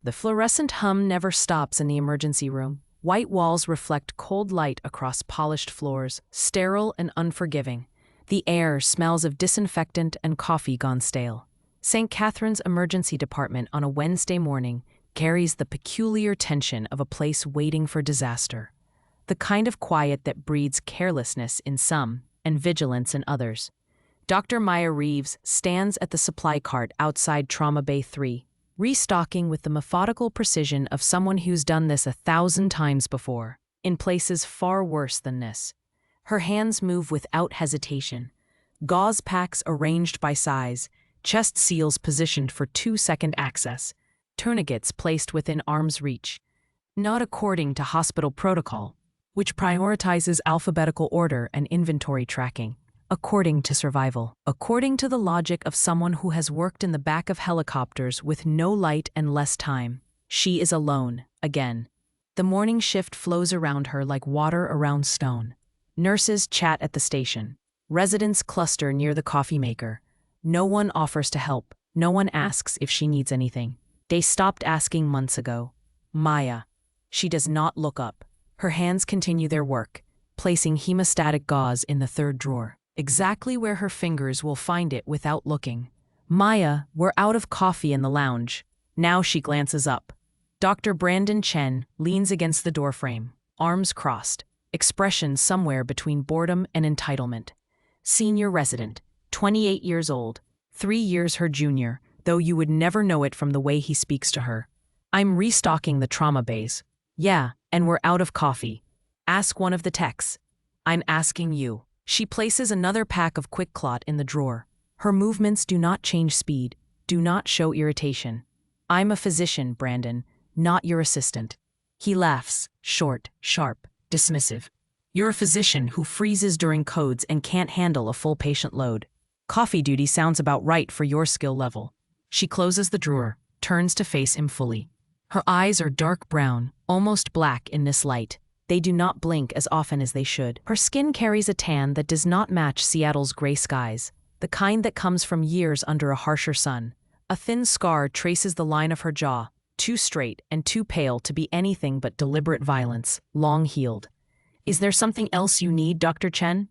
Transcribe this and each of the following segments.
The fluorescent hum never stops in the emergency room. White walls reflect cold light across polished floors, sterile and unforgiving. The air smells of disinfectant and coffee gone stale. St. Catherine's Emergency Department on a Wednesday morning carries the peculiar tension of a place waiting for disaster. The kind of quiet that breeds carelessness in some and vigilance in others. Dr. Maya Reeves stands at the supply cart outside Trauma Bay 3, restocking with the methodical precision of someone who's done this 1,000 times before, in places far worse than this. Her hands move without hesitation. Gauze packs arranged by size, chest seals positioned for 2-second access, tourniquets placed within arm's reach. Not according to hospital protocol, which prioritizes alphabetical order and inventory tracking. According to survival. According to the logic of someone who has worked in the back of helicopters with no light and less time. She is alone, again. The morning shift flows around her like water around stone. Nurses chat at the station. Residents cluster near the coffee maker. No one offers to help. No one asks if she needs anything. They stopped asking months ago. Maya. She does not look up. Her hands continue their work, placing hemostatic gauze in the third drawer. Exactly where her fingers will find it without looking. Maya, we're out of coffee in the lounge. Now she glances up. Dr. Brandon Chen leans against the doorframe, arms crossed, expression somewhere between boredom and entitlement. Senior resident, 28 years old, 3 years her junior, though you would never know it from the way he speaks to her. I'm restocking the trauma bays. Yeah, and we're out of coffee. Ask one of the techs. I'm asking you. She places another pack of Quick Clot in the drawer. Her movements do not change speed, do not show irritation. I'm a physician, Brandon, not your assistant. He laughs, short, sharp, dismissive. You're a physician who freezes during codes and can't handle a full patient load. Coffee duty sounds about right for your skill level. She closes the drawer, turns to face him fully. Her eyes are dark brown, almost black in this light. They do not blink as often as they should. Her skin carries a tan that does not match Seattle's gray skies, the kind that comes from years under a harsher sun. A thin scar traces the line of her jaw, too straight and too pale to be anything but deliberate violence, long healed. Is there something else you need, Dr. Chen?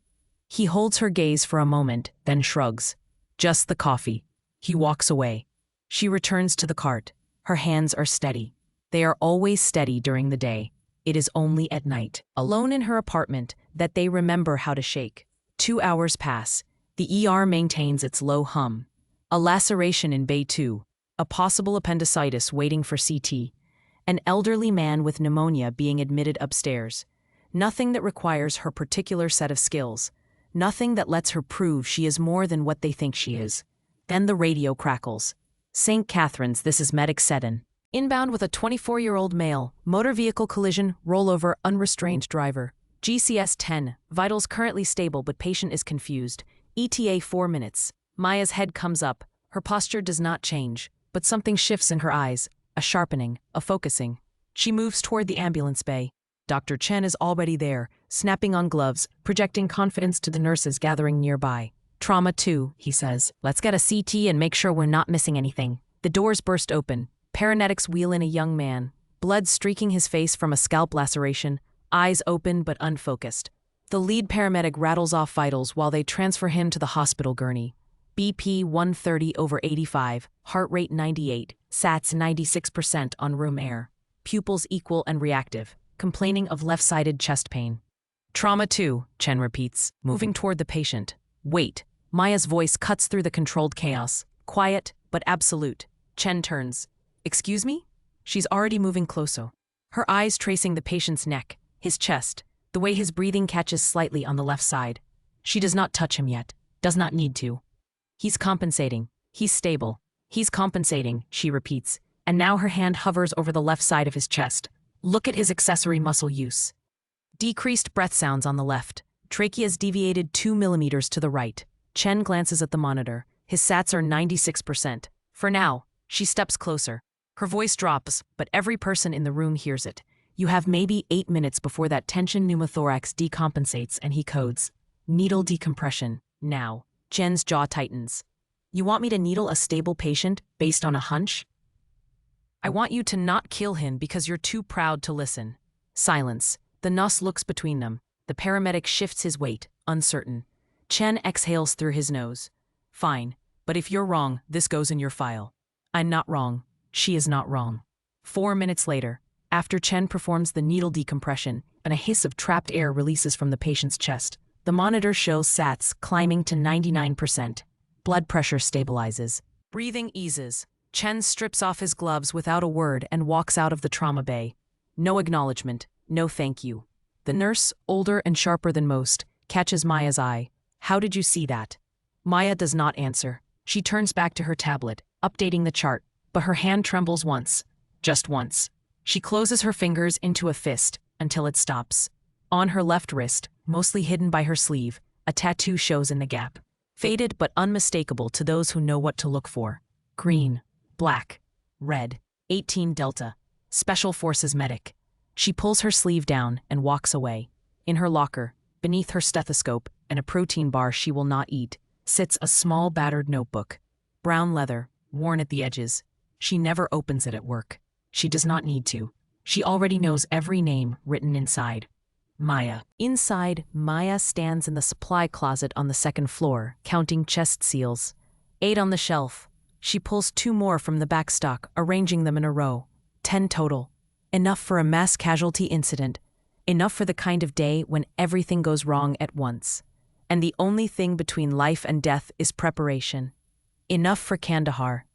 He holds her gaze for a moment, then shrugs. Just the coffee. He walks away. She returns to the cart. Her hands are steady. They are always steady during the day. It is only at night, alone in her apartment, that they remember how to shake. 2 hours pass. The ER maintains its low hum. A laceration in Bay 2. A possible appendicitis waiting for CT. An elderly man with pneumonia being admitted upstairs. Nothing that requires her particular set of skills. Nothing that lets her prove she is more than what they think she is. Then the radio crackles. St. Catherine's, this is Medic Seddon. Inbound with a 24-year-old male, motor vehicle collision, rollover, unrestrained driver. GCS 10, vitals currently stable but patient is confused. ETA 4 minutes. Maya's head comes up. Her posture does not change, but something shifts in her eyes, a sharpening, a focusing. She moves toward the ambulance bay. Dr. Chen is already there, snapping on gloves, projecting confidence to the nurses gathering nearby. Trauma 2, he says. Let's get a CT and make sure we're not missing anything. The doors burst open. Paramedics wheel in a young man, blood streaking his face from a scalp laceration, eyes open but unfocused. The lead paramedic rattles off vitals while they transfer him to the hospital gurney. BP 130/85, heart rate 98, SATs 96% on room air. Pupils equal and reactive, complaining of left-sided chest pain. Trauma 2, Chen repeats, moving toward the patient. Wait. Maya's voice cuts through the controlled chaos, quiet but absolute. Chen turns. Excuse me? She's already moving closer. Her eyes tracing the patient's neck, his chest, the way his breathing catches slightly on the left side. She does not touch him yet, does not need to. He's compensating. He's stable. He's compensating, she repeats, and now her hand hovers over the left side of his chest. Look at his accessory muscle use. Decreased breath sounds on the left. Trachea's deviated 2 millimeters to the right. Chen glances at the monitor. His SATs are 96%. For now, she steps closer. Her voice drops, but every person in the room hears it. You have maybe 8 minutes before that tension pneumothorax decompensates and he codes. Needle decompression, now. Chen's jaw tightens. You want me to needle a stable patient based on a hunch? I want you to not kill him because you're too proud to listen. Silence. The nurse looks between them. The paramedic shifts his weight, uncertain. Chen exhales through his nose. Fine, but if you're wrong, this goes in your file. I'm not wrong. She is not wrong. 4 minutes later, after Chen performs the needle decompression and a hiss of trapped air releases from the patient's chest, the monitor shows SATs climbing to 99%. Blood pressure stabilizes. Breathing eases. Chen strips off his gloves without a word and walks out of the trauma bay. No acknowledgement, no thank you. The nurse, older and sharper than most, catches Maya's eye. How did you see that? Maya does not answer. She turns back to her tablet, updating the chart, but her hand trembles once. Just once. She closes her fingers into a fist until it stops. On her left wrist, mostly hidden by her sleeve, a tattoo shows in the gap. Faded but unmistakable to those who know what to look for. Green, black, red, 18 Delta, Special Forces medic. She pulls her sleeve down and walks away. In her locker, beneath her stethoscope and a protein bar she will not eat, sits a small battered notebook. Brown leather, worn at the edges. She never opens it at work. She does not need to. She already knows every name written inside. Maya. Inside, Maya stands in the supply closet on the second floor, counting chest seals. 8 on the shelf. She pulls 2 more from the back stock, arranging them in a row. 10 total. Enough for a mass casualty incident. Enough for the kind of day when everything goes wrong at once. And the only thing between life and death is preparation. Enough for Kandahar.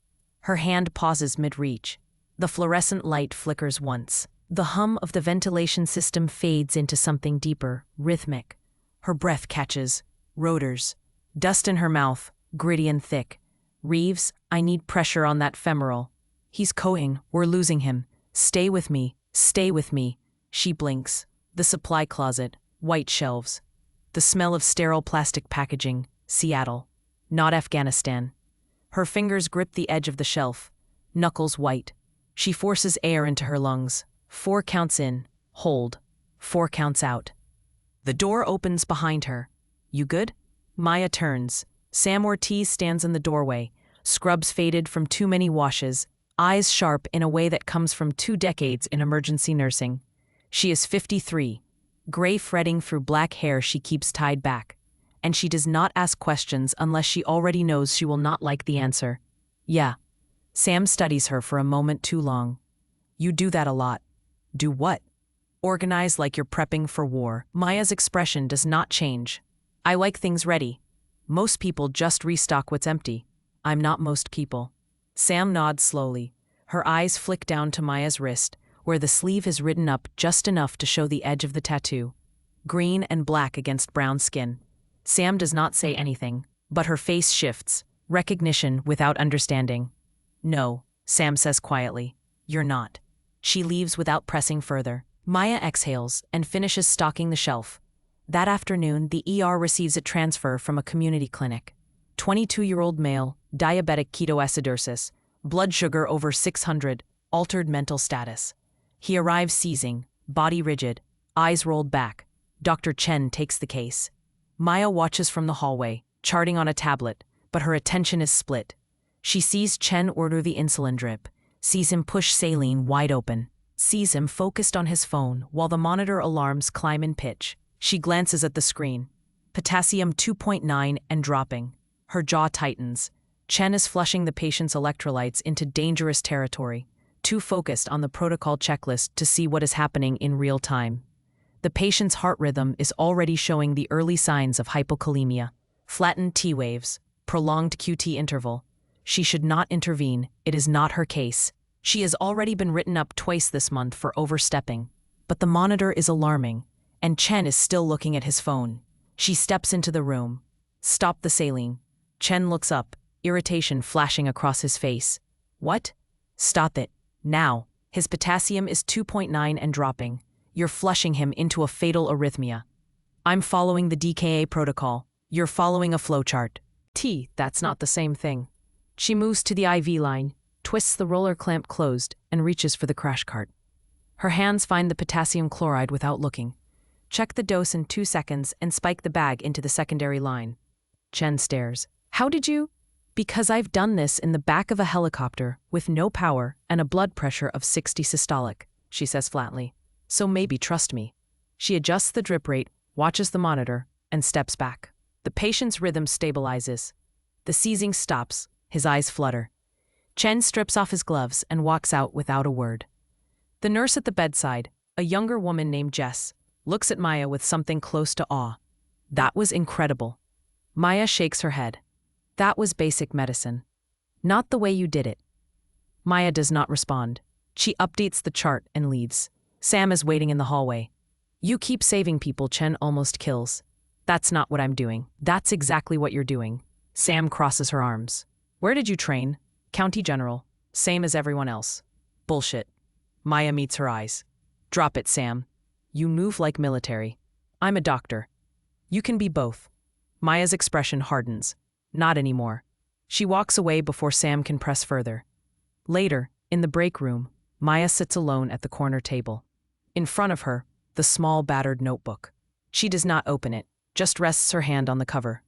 Her hand pauses mid-reach. The fluorescent light flickers once. The hum of the ventilation system fades into something deeper, rhythmic. Her breath catches. Rotors. Dust in her mouth, gritty and thick. Reeves, I need pressure on that femoral. He's coing, we're losing him. Stay with me, stay with me. She blinks. The supply closet, white shelves. The smell of sterile plastic packaging, Seattle. Not Afghanistan. Her fingers grip the edge of the shelf. Knuckles white. She forces air into her lungs. 4 counts in. Hold. 4 counts out. The door opens behind her. You good? Maya turns. Sam Ortiz stands in the doorway. Scrubs faded from too many washes. Eyes sharp in a way that comes from 2 decades in emergency nursing. She is 53. Gray fretting through black hair she keeps tied back. And she does not ask questions unless she already knows she will not like the answer. Yeah. Sam studies her for a moment too long. You do that a lot. Do what? Organize like you're prepping for war. Maya's expression does not change. I like things ready. Most people just restock what's empty. I'm not most people. Sam nods slowly. Her eyes flick down to Maya's wrist, where the sleeve is ridden up just enough to show the edge of the tattoo. Green and black against brown skin. Sam does not say anything, but her face shifts, recognition without understanding. No, Sam says quietly. You're not. She leaves without pressing further. Maya exhales and finishes stocking the shelf. That afternoon, the ER receives a transfer from a community clinic. 22-year-old male, diabetic ketoacidosis, blood sugar over 600, altered mental status. He arrives seizing, body rigid, eyes rolled back. Dr. Chen takes the case. Maya watches from the hallway, charting on a tablet, but her attention is split. She sees Chen order the insulin drip, sees him push saline wide open, sees him focused on his phone while the monitor alarms climb in pitch. She glances at the screen. Potassium 2.9 and dropping. Her jaw tightens. Chen is flushing the patient's electrolytes into dangerous territory, too focused on the protocol checklist to see what is happening in real time. The patient's heart rhythm is already showing the early signs of hypokalemia. Flattened T waves, prolonged QT interval. She should not intervene, it is not her case. She has already been written up twice this month for overstepping. But the monitor is alarming, and Chen is still looking at his phone. She steps into the room. Stop the saline. Chen looks up, irritation flashing across his face. What? Stop it. Now. His potassium is 2.9 and dropping. You're flushing him into a fatal arrhythmia. I'm following the DKA protocol. You're following a flowchart. That's not the same thing. She moves to the IV line, twists the roller clamp closed, and reaches for the crash cart. Her hands find the potassium chloride without looking. Check the dose in 2 seconds and spike the bag into the secondary line. Chen stares. How did you? Because I've done this in the back of a helicopter with no power and a blood pressure of 60 systolic, she says flatly. So maybe trust me. She adjusts the drip rate, watches the monitor, and steps back. The patient's rhythm stabilizes. The seizing stops, his eyes flutter. Chen strips off his gloves and walks out without a word. The nurse at the bedside, a younger woman named Jess, looks at Maya with something close to awe. That was incredible. Maya shakes her head. That was basic medicine. Not the way you did it. Maya does not respond. She updates the chart and leaves. Sam is waiting in the hallway. You keep saving people Chen almost kills. That's not what I'm doing. That's exactly what you're doing. Sam crosses her arms. Where did you train? County General. Same as everyone else. Bullshit. Maya meets her eyes. Drop it, Sam. You move like military. I'm a doctor. You can be both. Maya's expression hardens. Not anymore. She walks away before Sam can press further. Later, in the break room, Maya sits alone at the corner table. In front of her, the small battered notebook. She does not open it, just rests her hand on the cover.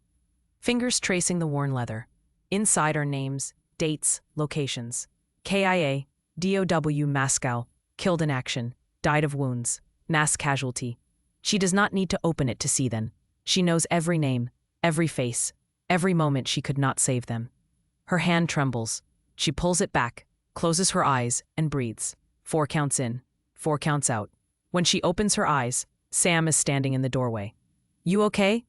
Fingers tracing the worn leather. Inside are names, dates, locations. KIA, DOW Moscow, killed in action, died of wounds, mass casualty. She does not need to open it to see them. She knows every name, every face, every moment she could not save them. Her hand trembles. She pulls it back, closes her eyes, and breathes. 4 counts in, 4 counts out. When she opens her eyes, Sam is standing in the doorway. You okay?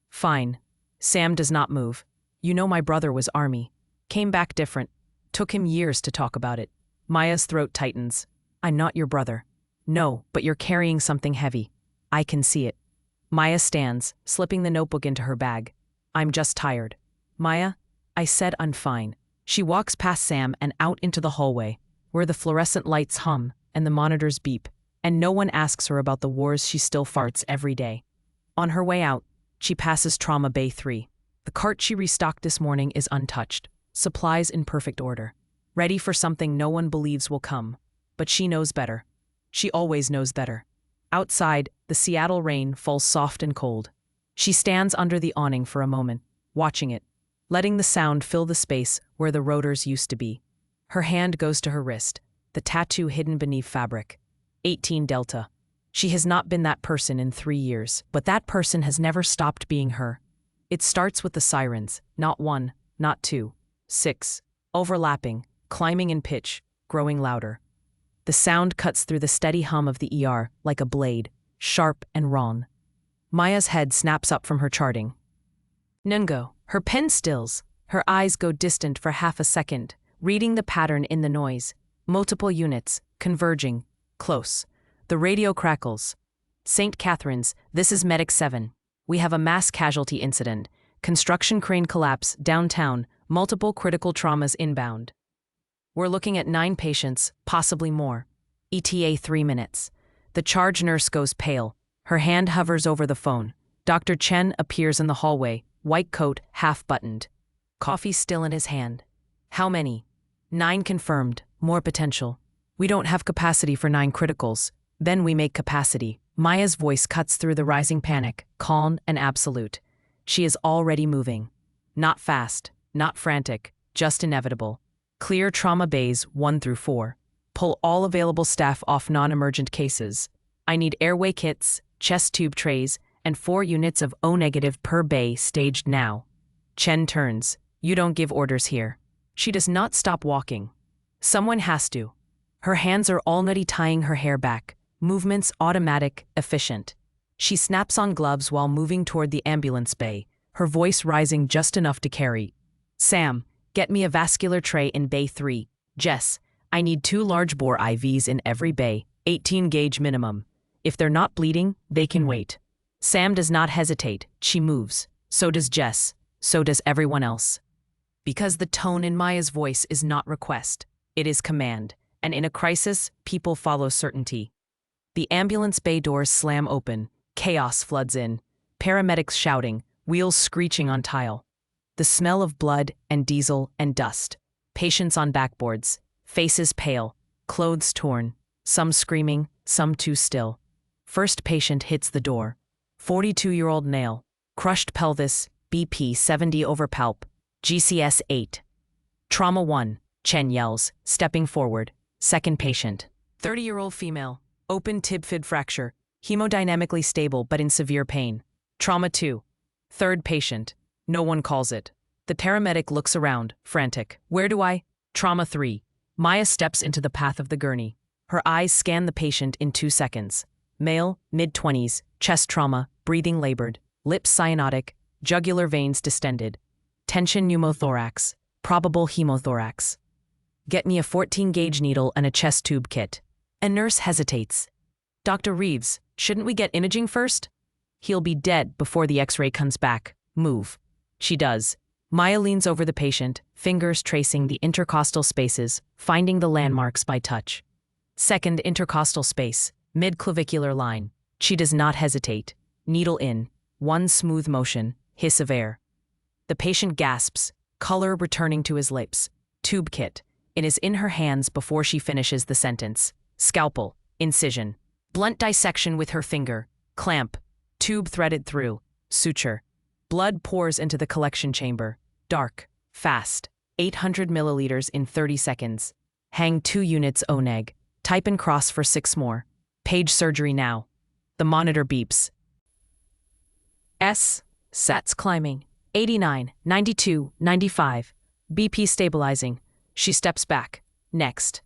Fine. Sam does not move. You know my brother was Army. Came back different. Took him years to talk about it. Maya's throat tightens. I'm not your brother. No, but you're carrying something heavy. I can see it. Maya stands, slipping the notebook into her bag. I'm just tired. Maya, I said I'm fine. She walks past Sam and out into the hallway, where the fluorescent lights hum and the monitors beep, and no one asks her about the wars she still farts every day. On her way out, she passes Trauma Bay 3. The cart she restocked this morning is untouched, supplies in perfect order, ready for something no one believes will come. But she knows better. She always knows better. Outside, the Seattle rain falls soft and cold. She stands under the awning for a moment, watching it, letting the sound fill the space where the rotors used to be. Her hand goes to her wrist, the tattoo hidden beneath fabric. 18 Delta. She has not been that person in 3 years, but that person has never stopped being her. It starts with the sirens, not 1, not 2, 6, overlapping, climbing in pitch, growing louder. The sound cuts through the steady hum of the ER like a blade, sharp and raw. Maya's head snaps up from her charting. Nungo. Her pen stills. Her eyes go distant for half a second, reading the pattern in the noise. Multiple units, converging, close. The radio crackles. St. Catherine's, this is Medic 7. We have a mass casualty incident. Construction crane collapse, downtown, multiple critical traumas inbound. We're looking at 9 patients, possibly more. ETA 3 minutes. The charge nurse goes pale. Her hand hovers over the phone. Dr. Chen appears in the hallway, white coat, half-buttoned. Coffee still in his hand. How many? 9 confirmed, more potential. We don't have capacity for 9 criticals. Then we make capacity. Maya's voice cuts through the rising panic, calm and absolute. She is already moving. Not fast, not frantic, just inevitable. Clear trauma bays 1 through 4. Pull all available staff off non-emergent cases. I need airway kits, chest tube trays, and 4 units of O- per bay staged now. Chen turns. You don't give orders here. She does not stop walking. Someone has to. Her hands are already tying her hair back. Movements automatic, efficient. She snaps on gloves while moving toward the ambulance bay, her voice rising just enough to carry. Sam, get me a vascular tray in bay 3. Jess, I need 2 large bore IVs in every bay, 18 gauge minimum. If they're not bleeding, they can wait. Sam does not hesitate. She moves. So does Jess. So does everyone else. Because the tone in Maya's voice is not request. It is command. And in a crisis, people follow certainty. The ambulance bay doors slam open. Chaos floods in. Paramedics shouting, wheels screeching on tile. The smell of blood and diesel and dust. Patients on backboards. Faces pale. Clothes torn. Some screaming, some too still. First patient hits the door. 42-year-old male. Crushed pelvis, BP 70 over palp. GCS 8. Trauma 1, Chen yells, stepping forward. Second patient. 30-year-old female. Open tib-fib fracture. Hemodynamically stable but in severe pain. Trauma 2. Third patient. No one calls it. The paramedic looks around, frantic. Where do I? Trauma 3. Maya steps into the path of the gurney. Her eyes scan the patient in 2 seconds. Male, mid-20s, chest trauma, breathing labored, lips cyanotic, jugular veins distended. Tension pneumothorax, probable hemothorax. Get me a 14-gauge needle and a chest tube kit. A nurse hesitates. Dr. Reeves, shouldn't we get imaging first? He'll be dead before the x-ray comes back. Move. She does. Maya leans over the patient, fingers tracing the intercostal spaces, finding the landmarks by touch. Second intercostal space, mid-clavicular line. She does not hesitate. Needle in. One smooth motion, hiss of air. The patient gasps, color returning to his lips. Tube kit. It is in her hands before she finishes the sentence. Scalpel. Incision. Blunt dissection with her finger. Clamp. Tube threaded through. Suture. Blood pours into the collection chamber. Dark. Fast. 800 milliliters in 30 seconds. Hang 2 units oneg. Type and cross for 6 more. Page surgery now. The monitor beeps. SATs climbing. 89, 92, 95. BP stabilizing. She steps back. Next.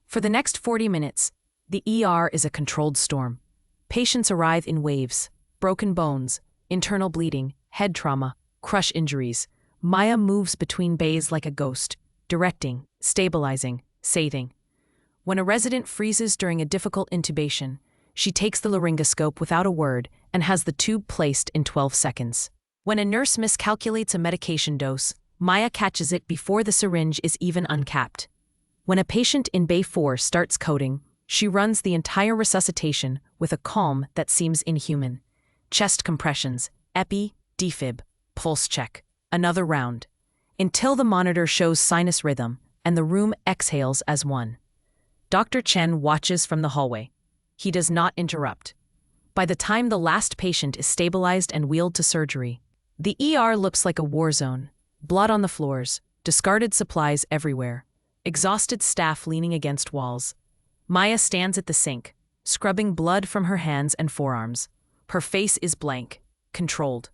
For the next 40 minutes, the ER is a controlled storm. Patients arrive in waves. Broken bones, internal bleeding, head trauma, crush injuries. Maya moves between bays like a ghost, directing, stabilizing, sathing. When a resident freezes during a difficult intubation, she takes the laryngoscope without a word and has the tube placed in 12 seconds. When a nurse miscalculates a medication dose, Maya catches it before the syringe is even uncapped. When a patient in Bay 4 starts coding, she runs the entire resuscitation with a calm that seems inhuman. Chest compressions, epi, defib, pulse check, another round. Until the monitor shows sinus rhythm and the room exhales as one. Dr. Chen watches from the hallway. He does not interrupt. By the time the last patient is stabilized and wheeled to surgery, the ER looks like a war zone. Blood on the floors, discarded supplies everywhere, exhausted staff leaning against walls. Maya stands at the sink, scrubbing blood from her hands and forearms. Her face is blank, controlled,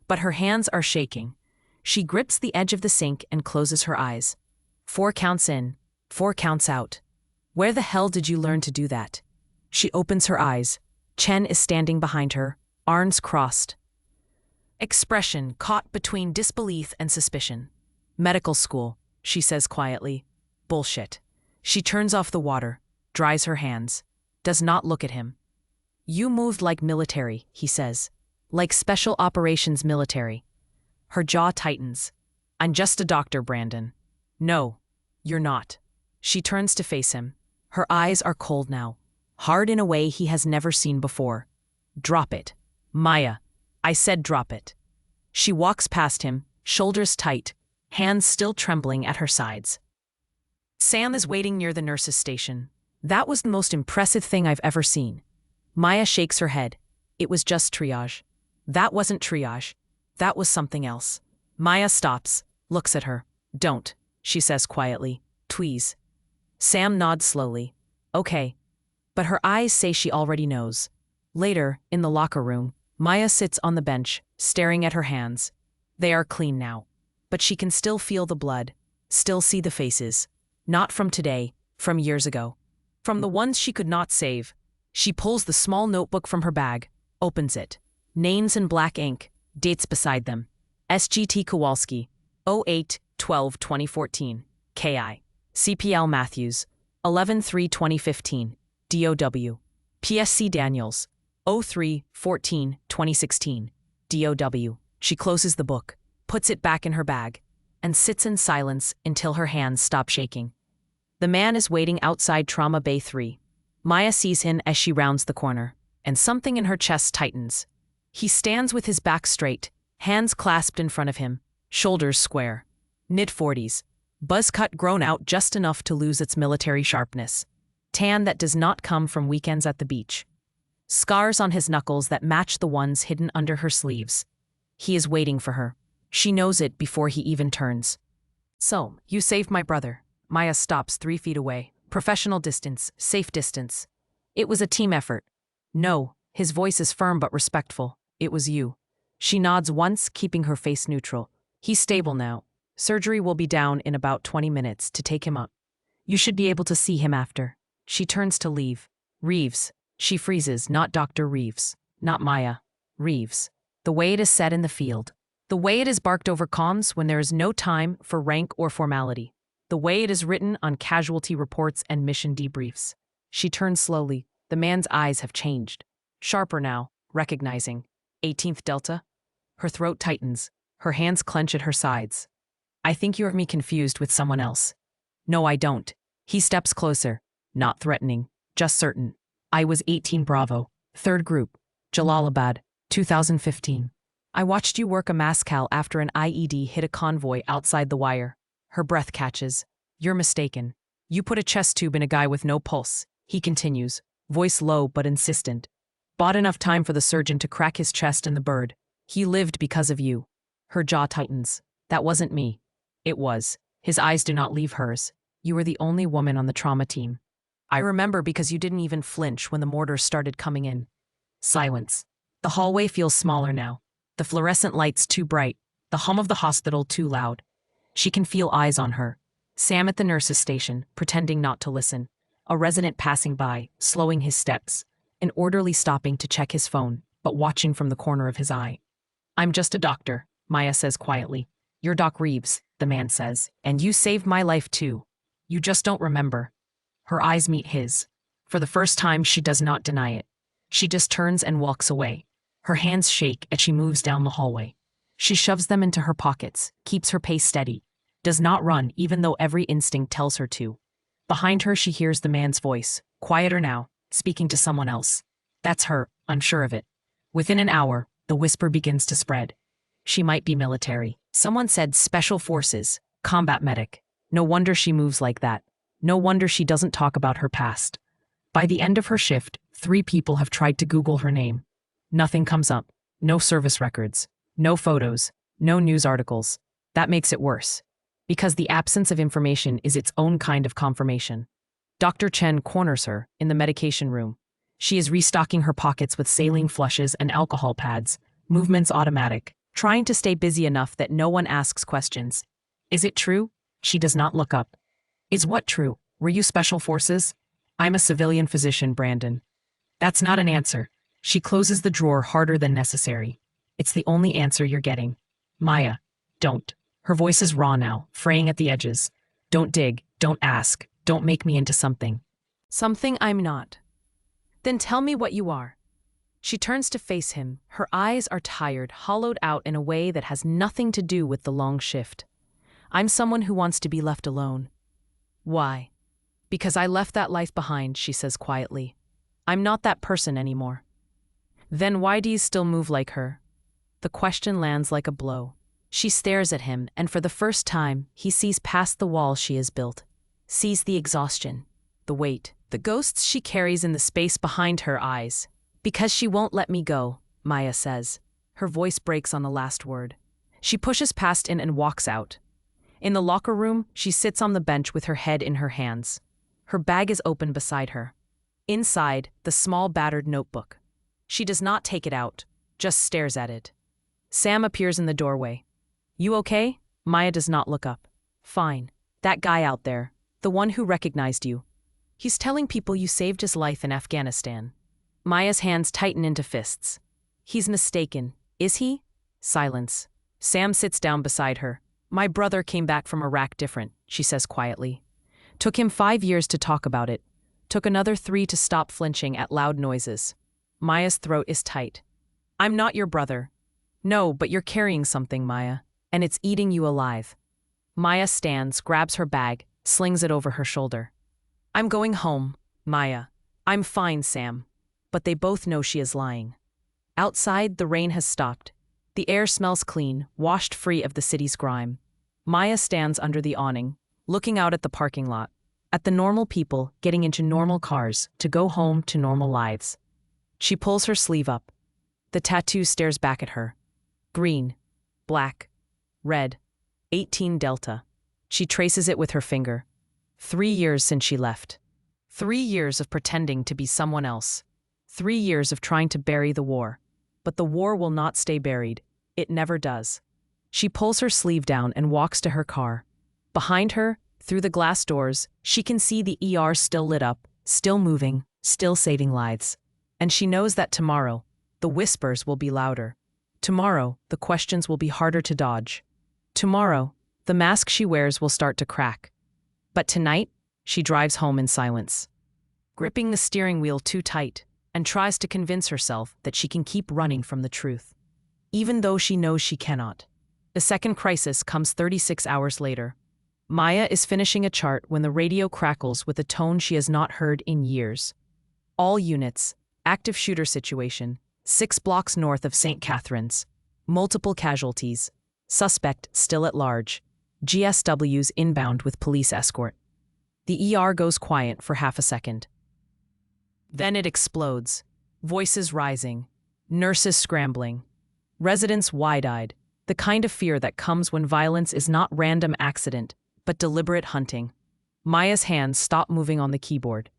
but her hands are shaking. She grips the edge of the sink and closes her eyes. 4 counts in, 4 counts out. Where the hell did you learn to do that? She opens her eyes. Chen is standing behind her, arms crossed. Expression caught between disbelief and suspicion. Medical school, she says quietly. Bullshit. She turns off the water, dries her hands, does not look at him. You moved like military, he says. Like special operations military. Her jaw tightens. I'm just a doctor, Brandon. No, you're not. She turns to face him. Her eyes are cold now, hard in a way he has never seen before. Drop it. Maya. I said drop it. She walks past him, shoulders tight, hands still trembling at her sides. Sam is waiting near the nurse's station. That was the most impressive thing I've ever seen. Maya shakes her head. It was just triage. That wasn't triage. That was something else. Maya stops, looks at her. Don't, she says quietly. Tweeze. Sam nods slowly. Okay. But her eyes say she already knows. Later, in the locker room, Maya sits on the bench, staring at her hands. They are clean now. But she can still feel the blood, still see the faces. Not from today, from years ago. From the ones she could not save. She pulls the small notebook from her bag, opens it. Names in black ink, dates beside them. SGT Kowalski, 08-12-2014, KI. CPL Matthews, 11-3-2015, DOW. PSC Daniels, 03-14-2016, DOW. She closes the book, puts it back in her bag, and sits in silence until her hands stop shaking. The man is waiting outside Trauma Bay 3. Maya sees him as she rounds the corner, and something in her chest tightens. He stands with his back straight, hands clasped in front of him, shoulders square. Mid-40s, buzz cut grown out just enough to lose its military sharpness. Tan that does not come from weekends at the beach. Scars on his knuckles that match the ones hidden under her sleeves. He is waiting for her. She knows it before he even turns. So, you saved my brother. Maya stops 3 feet away. Professional distance, safe distance. It was a team effort. No, his voice is firm but respectful. It was you. She nods once, keeping her face neutral. He's stable now. Surgery will be down in about 20 minutes to take him up. You should be able to see him after. She turns to leave. Reeves. She freezes, not Dr. Reeves. Not Maya. Reeves. The way it is said in the field. The way it is barked over comms when there is no time for rank or formality. The way it is written on casualty reports and mission debriefs. She turns slowly. The man's eyes have changed. Sharper now, recognizing. 18th Delta? Her throat tightens. Her hands clench at her sides. I think you have me confused with someone else. No, I don't. He steps closer. Not threatening, just certain. I was 18 Bravo, 3rd Group, Jalalabad, 2015. I watched you work a Mascal after an IED hit a convoy outside the wire. Her breath catches. You're mistaken. You put a chest tube in a guy with no pulse. He continues, voice low but insistent. Bought enough time for the surgeon to crack his chest in the bird. He lived because of you. Her jaw tightens. That wasn't me. It was. His eyes do not leave hers. You were the only woman on the trauma team. I remember because you didn't even flinch when the mortars started coming in. Silence. The hallway feels smaller now. The fluorescent lights too bright. The hum of the hospital too loud. She can feel eyes on her. Sam at the nurse's station, pretending not to listen. A resident passing by, slowing his steps. An orderly stopping to check his phone, but watching from the corner of his eye. I'm just a doctor, Maya says quietly. You're Doc Reeves, the man says, and you saved my life too. You just don't remember. Her eyes meet his. For the first time, she does not deny it. She just turns and walks away. Her hands shake as she moves down the hallway. She shoves them into her pockets, keeps her pace steady, does not run even though every instinct tells her to. Behind her, she hears the man's voice, quieter now, speaking to someone else. That's her, unsure of it. Within an hour, the whisper begins to spread. She might be military. Someone said special forces, combat medic. No wonder she moves like that. No wonder she doesn't talk about her past. By the end of her shift, 3 people have tried to Google her name. Nothing comes up. No service records. No photos. No news articles. That makes it worse. Because the absence of information is its own kind of confirmation. Dr. Chen corners her in the medication room. She is restocking her pockets with saline flushes and alcohol pads, movements automatic, trying to stay busy enough that no one asks questions. Is it true? She does not look up. Is what true? Were you special forces? I'm a civilian physician, Brandon. That's not an answer. She closes the drawer harder than necessary. It's the only answer you're getting. Maya, don't. Her voice is raw now, fraying at the edges. Don't dig, don't ask, don't make me into something. Something I'm not. Then tell me what you are. She turns to face him. Her eyes are tired, hollowed out in a way that has nothing to do with the long shift. I'm someone who wants to be left alone. Why? Because I left that life behind, she says quietly. I'm not that person anymore. Then why do you still move like her? The question lands like a blow. She stares at him, and for the first time, he sees past the wall she has built. Sees the exhaustion, the weight, the ghosts she carries in the space behind her eyes. Because she won't let me go, Maya says. Her voice breaks on the last word. She pushes past him and walks out. In the locker room, she sits on the bench with her head in her hands. Her bag is open beside her. Inside, the small battered notebook. She does not take it out, just stares at it. Sam appears in the doorway. You okay? Maya does not look up. Fine. That guy out there, the one who recognized you. He's telling people you saved his life in Afghanistan. Maya's hands tighten into fists. He's mistaken. Is he? Silence. Sam sits down beside her. My brother came back from Iraq different, she says quietly. Took him 5 years to talk about it. Took another 3 to stop flinching at loud noises. Maya's throat is tight. I'm not your brother. No, but you're carrying something, Maya, and it's eating you alive. Maya stands, grabs her bag, slings it over her shoulder. I'm going home, Maya. I'm fine, Sam. But they both know she is lying. Outside, the rain has stopped. The air smells clean, washed free of the city's grime. Maya stands under the awning, looking out at the parking lot, at the normal people getting into normal cars to go home to normal lives. She pulls her sleeve up. The tattoo stares back at her. Green, black, Red. 18 Delta. She traces it with her finger. 3 years since she left. 3 years of pretending to be someone else. 3 years of trying to bury the war. But the war will not stay buried. It never does. She pulls her sleeve down and walks to her car. Behind her, through the glass doors, she can see the ER still lit up, still moving, still saving lives. And she knows that tomorrow, the whispers will be louder. Tomorrow, the questions will be harder to dodge. Tomorrow, the mask she wears will start to crack. But tonight, she drives home in silence, gripping the steering wheel too tight, and tries to convince herself that she can keep running from the truth, even though she knows she cannot. The second crisis comes 36 hours later. Maya is finishing a chart when the radio crackles with a tone she has not heard in years. All units, active shooter situation, 6 blocks north of St. Catharines. Multiple casualties. Suspect still at large. GSWs inbound with police escort. The ER goes quiet for half a second. Then it explodes. Voices rising. Nurses scrambling. Residents wide-eyed. The kind of fear that comes when violence is not random accident, but deliberate hunting. Maya's hands stop moving on the keyboard.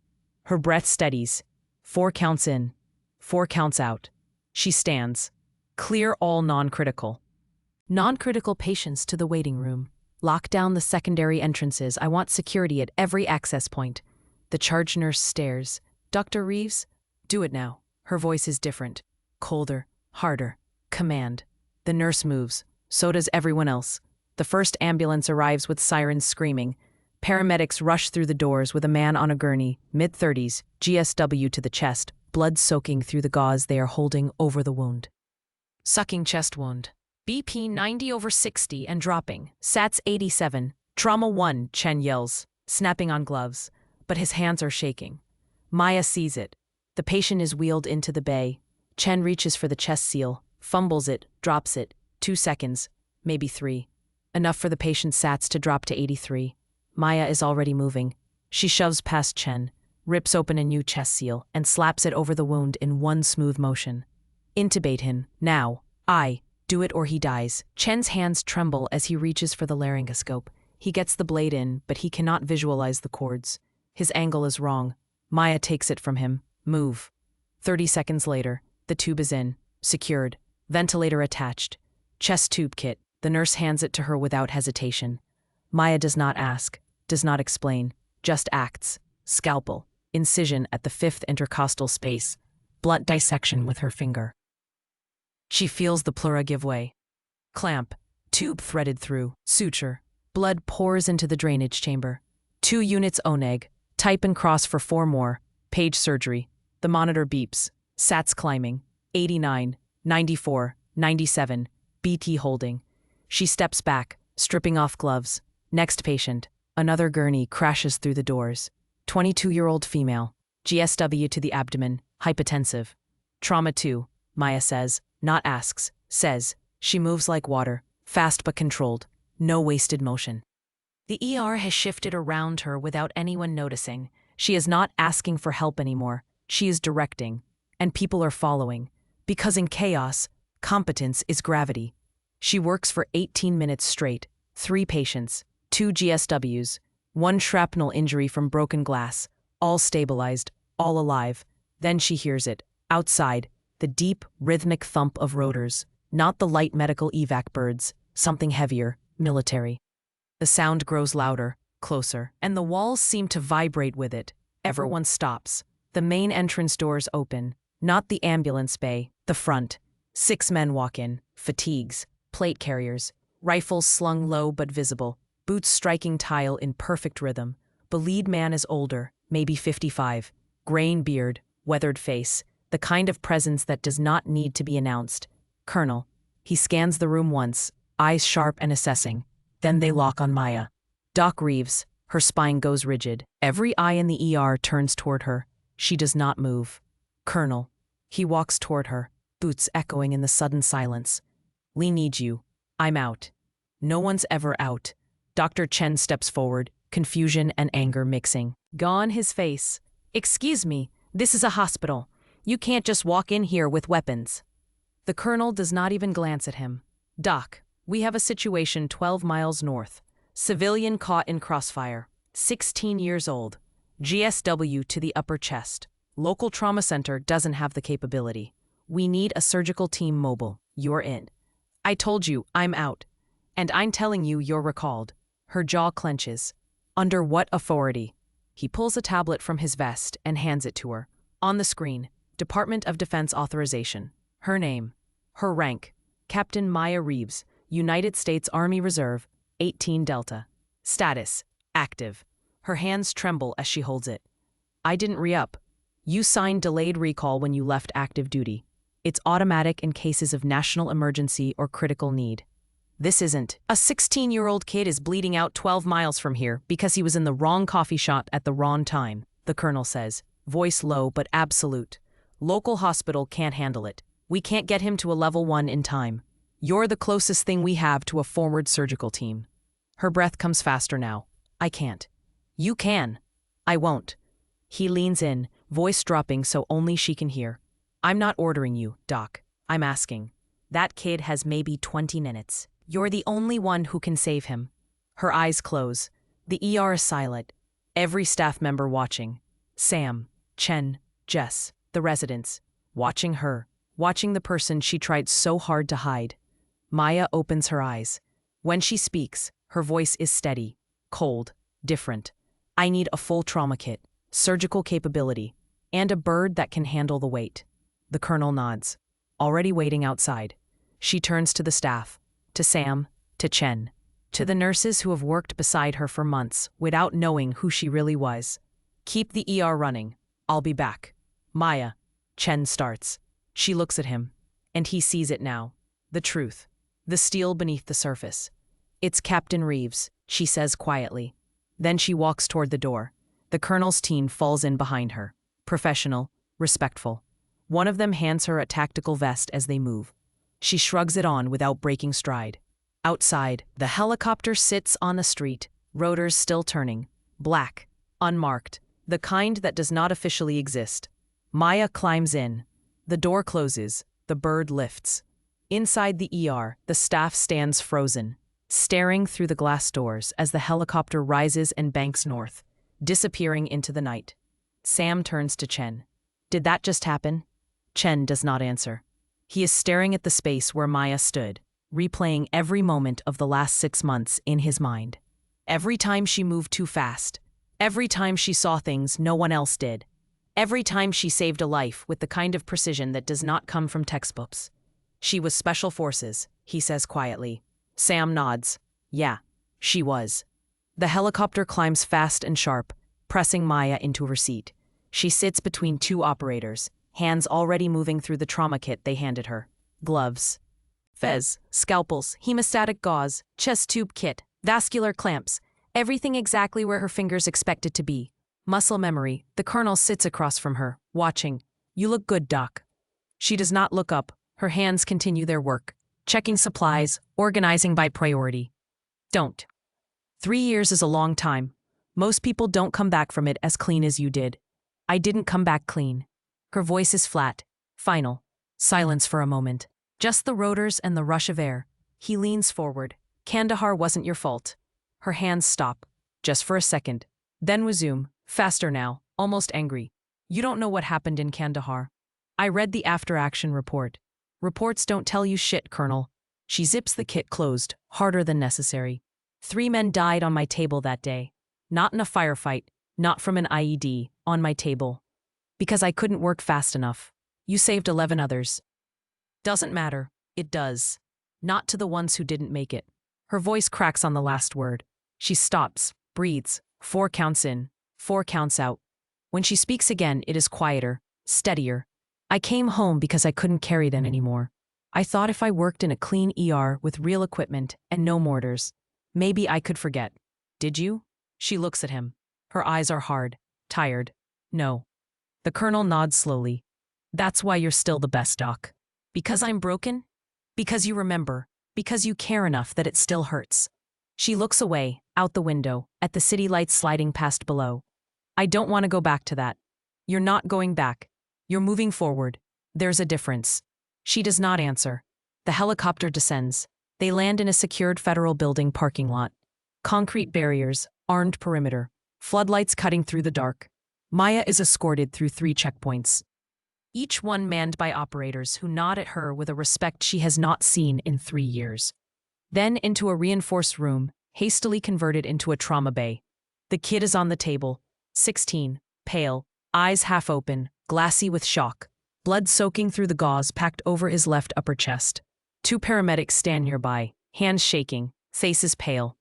Her breath steadies. 4 counts in. 4 counts out. She stands. Clear all non-critical. Non-critical patients to the waiting room. Lock down the secondary entrances. I want security at every access point. The charge nurse stares. Dr. Reeves? Do it now. Her voice is different. Colder. Harder. Command. The nurse moves. So does everyone else. The first ambulance arrives with sirens screaming. Paramedics rush through the doors with a man on a gurney, mid-30s, GSW to the chest, blood soaking through the gauze they are holding over the wound. Sucking chest wound. BP 90/60 and dropping. SATS 87. Trauma 1, Chen yells, snapping on gloves. But his hands are shaking. Maya sees it. The patient is wheeled into the bay. Chen reaches for the chest seal, fumbles it, drops it. 2 seconds, maybe 3. Enough for the patient's SATS to drop to 83. Maya is already moving. She shoves past Chen, rips open a new chest seal, and slaps it over the wound in one smooth motion. Intubate him, now. Do it or he dies. Chen's hands tremble as he reaches for the laryngoscope. He gets the blade in, but he cannot visualize the cords. His angle is wrong. Maya takes it from him. Move. 30 seconds later, the tube is in, secured, ventilator attached. Chest tube kit. The nurse hands it to her without hesitation. Maya does not ask, does not explain, just acts. Scalpel. Incision at the 5th intercostal space. Blunt dissection with her finger. She feels the pleura give way. Clamp. Tube threaded through. Suture. Blood pours into the drainage chamber. 2 units ONEG. Type and cross for 4 more. Page surgery. The monitor beeps. SATS climbing. 89, 94, 97. BT holding. She steps back, stripping off gloves. Next patient. Another gurney crashes through the doors. 22-year-old female. GSW to the abdomen. Hypotensive. Trauma 2, Maya says, not asks, says. She moves like water, fast but controlled. No wasted motion. The ER has shifted around her without anyone noticing. She is not asking for help anymore. She is directing. And people are following. Because in chaos, competence is gravity. She works for 18 minutes straight. 3 patients, 2 GSWs, 1 shrapnel injury from broken glass, all stabilized, all alive. Then she hears it. Outside, the deep, rhythmic thump of rotors. Not the light medical evac birds. Something heavier, military. The sound grows louder, closer, and the walls seem to vibrate with it. Everyone stops. The main entrance doors open. Not the ambulance bay, the front. 6 men walk in, fatigues, plate carriers, rifles slung low but visible, boots striking tile in perfect rhythm. The lead man is older, maybe 55, graying beard, weathered face, the kind of presence that does not need to be announced. Colonel. He scans the room once, eyes sharp and assessing. Then they lock on Maya. Doc Reeves. Her spine goes rigid. Every eye in the ER turns toward her. She does not move. Colonel. He walks toward her, boots echoing in the sudden silence. We need you. I'm out. No one's ever out. Dr. Chen steps forward, confusion and anger mixing. Gone his face. Excuse me, this is a hospital. You can't just walk in here with weapons. The colonel does not even glance at him. Doc, We have a situation 12 miles north. Civilian caught in crossfire. 16 years old. GSW to the upper chest. Local trauma center doesn't have the capability. We need a surgical team mobile. You're in. I told you, I'm out. And I'm telling you, you're recalled. Her jaw clenches. Under what authority? He pulls a tablet from his vest and hands it to her. On the screen, Department of Defense authorization. Her name. Her rank. Captain Maya Reeves, United States Army Reserve, 18 Delta. Status. Active. Her hands tremble as she holds it. I didn't re-up. You signed delayed recall when you left active duty. It's automatic in cases of national emergency or critical need. This isn't. A 16-year-old kid is bleeding out 12 miles from here because he was in the wrong coffee shop at the wrong time, the colonel says, voice low but absolute. Local hospital can't handle it. We can't get him to a level 1 in time. You're the closest thing we have to a forward surgical team. Her breath comes faster now. I can't. You can. I won't. He leans in, voice dropping so only she can hear. I'm not ordering you, Doc. I'm asking. That kid has maybe 20 minutes. You're the only one who can save him. Her eyes close. The ER is silent. Every staff member watching. Sam, Chen, Jess, the residents. Watching her. Watching the person she tried so hard to hide. Maya opens her eyes. When she speaks, her voice is steady, cold, different. I need a full trauma kit, surgical capability, and a bird that can handle the weight. The colonel nods. Already waiting outside. She turns to the staff. To Sam, to Chen, to the nurses who have worked beside her for months without knowing who she really was. Keep the ER running. I'll be back. Maya. Chen starts. She looks at him, and he sees it now. The truth. The steel beneath the surface. It's Captain Reeves, she says quietly. Then she walks toward the door. The colonel's team falls in behind her. Professional, respectful. One of them hands her a tactical vest as they move. She shrugs it on without breaking stride. Outside, the helicopter sits on the street, rotors still turning. Black, unmarked, the kind that does not officially exist. Maya climbs in. The door closes. The bird lifts. Inside the ER, the staff stands frozen, staring through the glass doors as the helicopter rises and banks north, disappearing into the night. Sam turns to Chen. Did that just happen? Chen does not answer. He is staring at the space where Maya stood, replaying every moment of the last 6 months in his mind. Every time she moved too fast. Every time she saw things no one else did. Every time she saved a life with the kind of precision that does not come from textbooks. She was Special Forces, he says quietly. Sam nods. Yeah, she was. The helicopter climbs fast and sharp, pressing Maya into her seat. She sits between 2 operators, hands already moving through the trauma kit they handed her. Gloves. Fez, scalpels, hemostatic gauze, chest tube kit, vascular clamps, everything exactly where her fingers expect it to be. Muscle memory. The colonel sits across from her, watching. You look good, Doc. She does not look up. Her hands continue their work, checking supplies, organizing by priority. Don't. 3 years is a long time. Most people don't come back from it as clean as you did. I didn't come back clean. Her voice is flat, final. Silence for a moment. Just the rotors and the rush of air. He leans forward. Kandahar wasn't your fault. Her hands stop, just for a second. Then resume, faster now, almost angry. You don't know what happened in Kandahar. I read the after-action report. Reports don't tell you shit, Colonel. She zips the kit closed, harder than necessary. 3 men died on my table that day. Not in a firefight, not from an IED, on my table. Because I couldn't work fast enough. You saved 11 others. Doesn't matter. It does. Not to the ones who didn't make it. Her voice cracks on the last word. She stops, breathes, 4 counts in, 4 counts out. When she speaks again, it is quieter, steadier. I came home because I couldn't carry them anymore. I thought if I worked in a clean ER with real equipment and no mortars, maybe I could forget. Did you? She looks at him. Her eyes are hard, tired. No. The colonel nods slowly. That's why you're still the best, Doc. Because I'm broken? Because you remember. Because you care enough that it still hurts. She looks away, out the window, at the city lights sliding past below. I don't want to go back to that. You're not going back. You're moving forward. There's a difference. She does not answer. The helicopter descends. They land in a secured federal building parking lot. Concrete barriers, armed perimeter, floodlights cutting through the dark. Maya is escorted through 3 checkpoints, each one manned by operators who nod at her with a respect she has not seen in 3 years. Then into a reinforced room, hastily converted into a trauma bay. The kid is on the table, 16, pale, eyes half open, glassy with shock, blood soaking through the gauze packed over his left upper chest. 2 paramedics stand nearby, hands shaking, faces pale.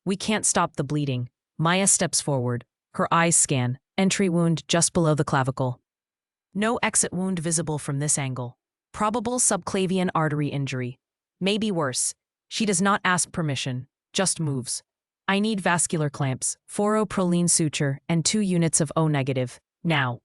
"We can't stop the bleeding." Maya steps forward, her eyes scan, entry wound just below the clavicle. No exit wound visible from this angle. Probable subclavian artery injury. Maybe worse. She does not ask permission, just moves. "I need vascular clamps, 4O-proline suture, and 2 units of O-negative, now."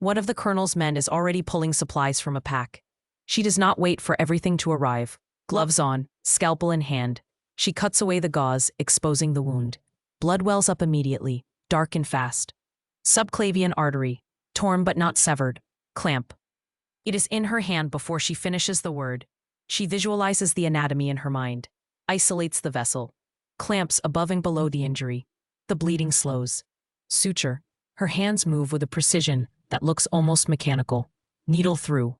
One of the colonel's men is already pulling supplies from a pack. She does not wait for everything to arrive. Gloves on, scalpel in hand. She cuts away the gauze, exposing the wound. Blood wells up immediately, dark and fast. Subclavian artery, torn but not severed. Clamp. It is in her hand before she finishes the word. She visualizes the anatomy in her mind. Isolates the vessel. Clamps above and below the injury. The bleeding slows. Suture. Her hands move with a precision that looks almost mechanical. Needle through.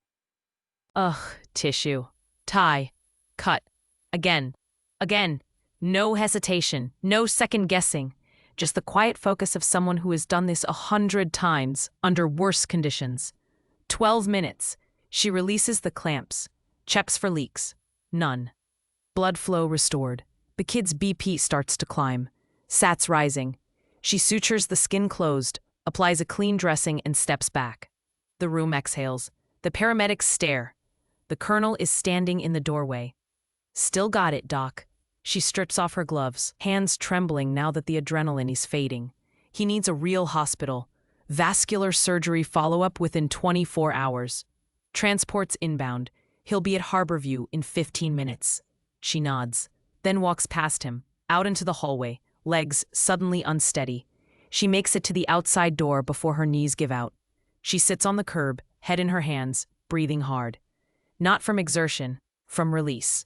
Ugh, tissue. Tie. Cut. Again. Again. No hesitation. No second guessing. Just the quiet focus of someone who has done this 100 times under worse conditions. 12 minutes. She releases the clamps. Checks for leaks. None. Blood flow restored. The kid's BP starts to climb. Sats rising. She sutures the skin closed, applies a clean dressing, and steps back. The room exhales. The paramedics stare. The colonel is standing in the doorway. "Still got it, Doc." She strips off her gloves, hands trembling now that the adrenaline is fading. He needs a real hospital. Vascular surgery follow-up within 24 hours. Transports inbound. He'll be at Harborview in 15 minutes. She nods, then walks past him, out into the hallway, legs suddenly unsteady. She makes it to the outside door before her knees give out. She sits on the curb, head in her hands, breathing hard. Not from exertion, from release.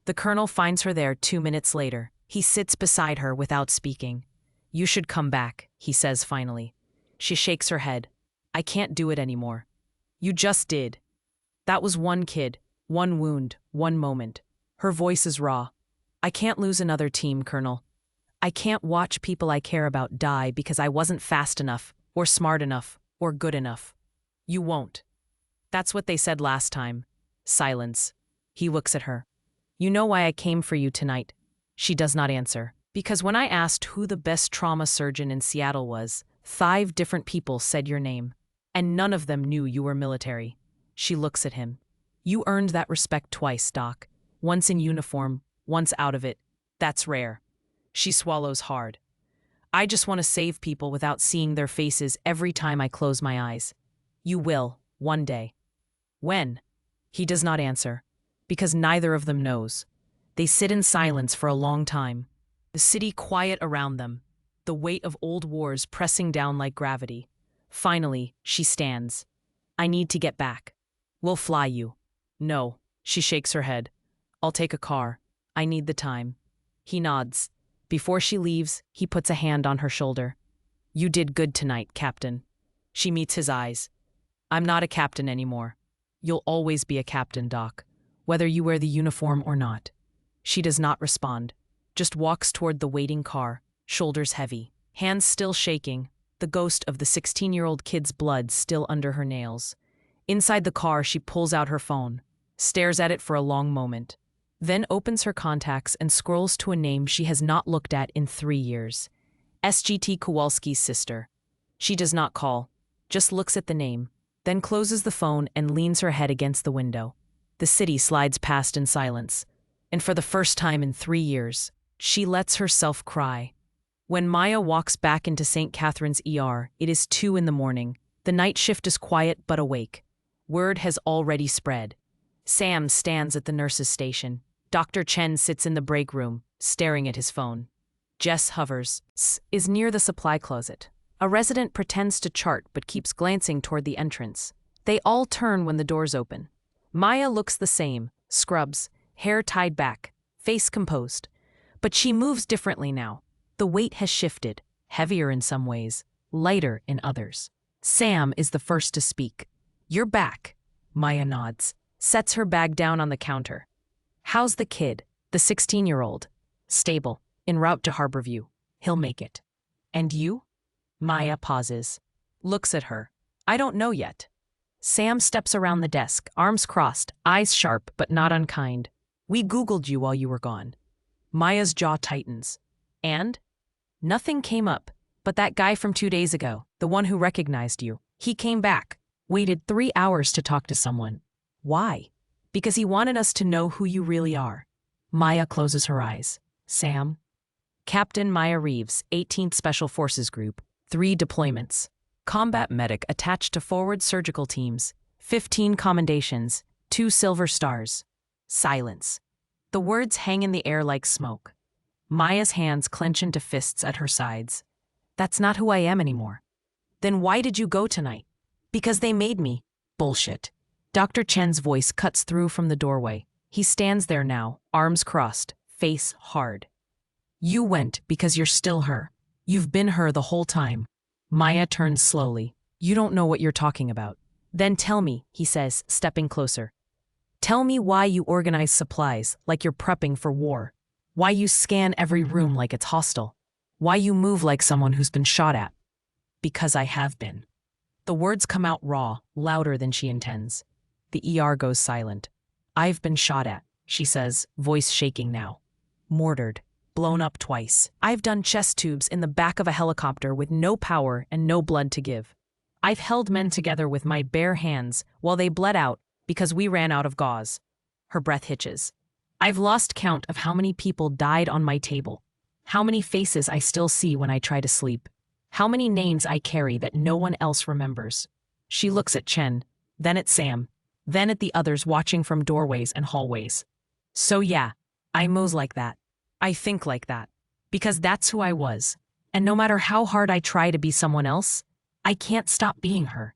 The colonel finds her there 2 minutes later. He sits beside her without speaking. "You should come back," he says finally. She shakes her head. "I can't do it anymore." "You just did." "That was one kid, one wound, one moment." Her voice is raw. "I can't lose another team, Colonel. I can't watch people I care about die because I wasn't fast enough, or smart enough, or good enough." "You won't." "That's what they said last time." Silence. He looks at her. "You know why I came for you tonight?" She does not answer. "Because when I asked who the best trauma surgeon in Seattle was, 5 different people said your name. And none of them knew you were military." She looks at him. "You earned that respect twice, Doc. Once in uniform, once out of it. That's rare." She swallows hard. "I just want to save people without seeing their faces every time I close my eyes." "You will, one day." "When?" He does not answer. Because neither of them knows. They sit in silence for a long time. The city quiet around them. The weight of old wars pressing down like gravity. Finally, she stands. "I need to get back." "We'll fly you." "No." She shakes her head. "I'll take a car. I need the time." He nods. Before she leaves, he puts a hand on her shoulder. "You did good tonight, Captain." She meets his eyes. "I'm not a captain anymore." "You'll always be a captain, Doc, whether you wear the uniform or not." She does not respond, just walks toward the waiting car, shoulders heavy, hands still shaking, the ghost of the 16-year-old kid's blood still under her nails. Inside the car, she pulls out her phone, stares at it for a long moment, then opens her contacts and scrolls to a name she has not looked at in 3 years. SGT Kowalski's sister. She does not call, just looks at the name, then closes the phone and leans her head against the window. The city slides past in silence, and for the first time in 3 years, she lets herself cry. When Maya walks back into St. Catherine's ER, it is 2 in the morning. The night shift is quiet but awake. Word has already spread. Sam stands at the nurse's station. Dr. Chen sits in the break room, staring at his phone. Jess hovers, is near the supply closet. A resident pretends to chart but keeps glancing toward the entrance. They all turn when the doors open. Maya looks the same, scrubs, hair tied back, face composed. But she moves differently now. The weight has shifted, heavier in some ways, lighter in others. Sam is the first to speak. "You're back." Maya nods, sets her bag down on the counter. "How's the kid, the 16-year-old? "Stable, en route to Harborview. He'll make it." "And you?" Maya pauses, looks at her. "I don't know yet." Sam steps around the desk, arms crossed, eyes sharp but not unkind. "We Googled you while you were gone." Maya's jaw tightens. "And?" "Nothing came up, but that guy from 2 days ago, the one who recognized you, he came back, waited 3 hours to talk to someone." "Why?" "Because he wanted us to know who you really are." Maya closes her eyes. "Sam?" "Captain Maya Reeves, 18th Special Forces Group, 3 deployments. Combat medic attached to forward surgical teams, 15 commendations, 2 silver stars." Silence. The words hang in the air like smoke. Maya's hands clench into fists at her sides. "That's not who I am anymore." "Then why did you go tonight?" "Because they made me." "Bullshit." Dr. Chen's voice cuts through from the doorway. He stands there now, arms crossed, face hard. "You went because you're still her. You've been her the whole time." Maya turns slowly. "You don't know what you're talking about." "Then tell me," he says, stepping closer. "Tell me why you organize supplies like you're prepping for war. Why you scan every room like it's hostile. Why you move like someone who's been shot at." "Because I have been." The words come out raw, louder than she intends. The ER goes silent. "I've been shot at," she says, voice shaking now. "Mortared. Blown up twice. I've done chest tubes in the back of a helicopter with no power and no blood to give. I've held men together with my bare hands while they bled out because we ran out of gauze." Her breath hitches. "I've lost count of how many people died on my table. How many faces I still see when I try to sleep. How many names I carry that no one else remembers." She looks at Chen, then at Sam, then at the others watching from doorways and hallways. "So yeah, I moves like that. I think like that. Because that's who I was. And no matter how hard I try to be someone else, I can't stop being her."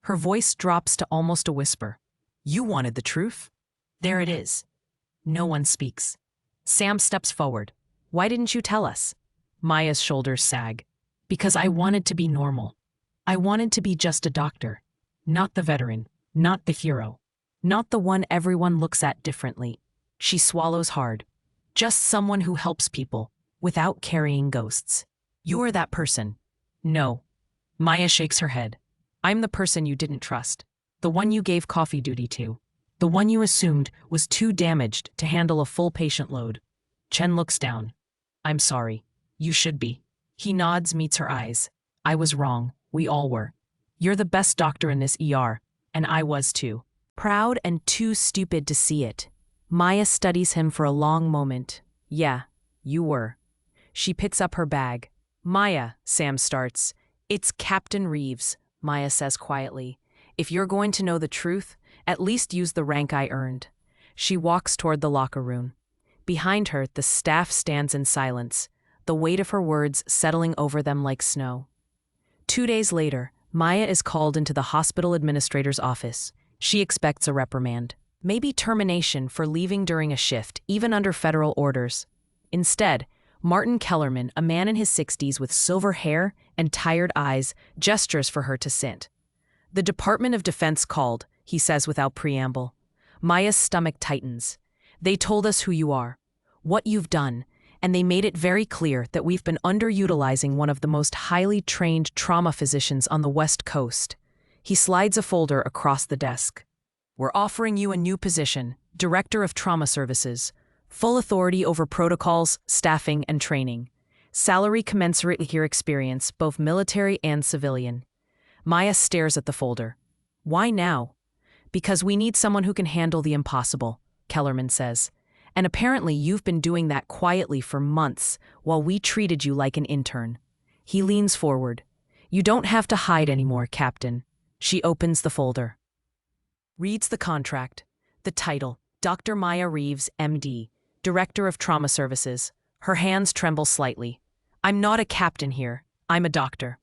Her voice drops to almost a whisper. "You wanted the truth? There it is." No one speaks. Sam steps forward. "Why didn't you tell us?" Maya's shoulders sag. "Because I wanted to be normal. I wanted to be just a doctor. Not the veteran. Not the hero. Not the one everyone looks at differently." She swallows hard. "Just someone who helps people, without carrying ghosts." "You're that person." "No." Maya shakes her head. "I'm the person you didn't trust. The one you gave coffee duty to. The one you assumed was too damaged to handle a full patient load." Chen looks down. "I'm sorry. You should be." He nods, meets her eyes. "I was wrong. We all were. You're the best doctor in this ER, and I was too." Proud and too stupid to see it. Maya studies him for a long moment. "Yeah, you were." She picks up her bag. "Maya," Sam starts. "It's Captain Reeves," Maya says quietly. "If you're going to know the truth, at least use the rank I earned." She walks toward the locker room. Behind her, the staff stands in silence, the weight of her words settling over them like snow. 2 days later, Maya is called into the hospital administrator's office. She expects a reprimand, maybe termination for leaving during a shift, even under federal orders. Instead, Martin Kellerman, a man in his 60s with silver hair and tired eyes, gestures for her to sit. "The Department of Defense called," he says without preamble. Maya's stomach tightens. "They told us who you are, what you've done, and they made it very clear that we've been underutilizing one of the most highly trained trauma physicians on the West Coast." He slides a folder across the desk. "We're offering you a new position, Director of Trauma Services. Full authority over protocols, staffing, and training. Salary commensurate with your experience, both military and civilian." Maya stares at the folder. "Why now?" "Because we need someone who can handle the impossible," Kellerman says. "And apparently you've been doing that quietly for months while we treated you like an intern." He leans forward. "You don't have to hide anymore, Captain." She opens the folder. Reads the contract. The title, Dr. Maya Reeves, MD, Director of Trauma Services. Her hands tremble slightly. "I'm not a captain here. I'm a doctor."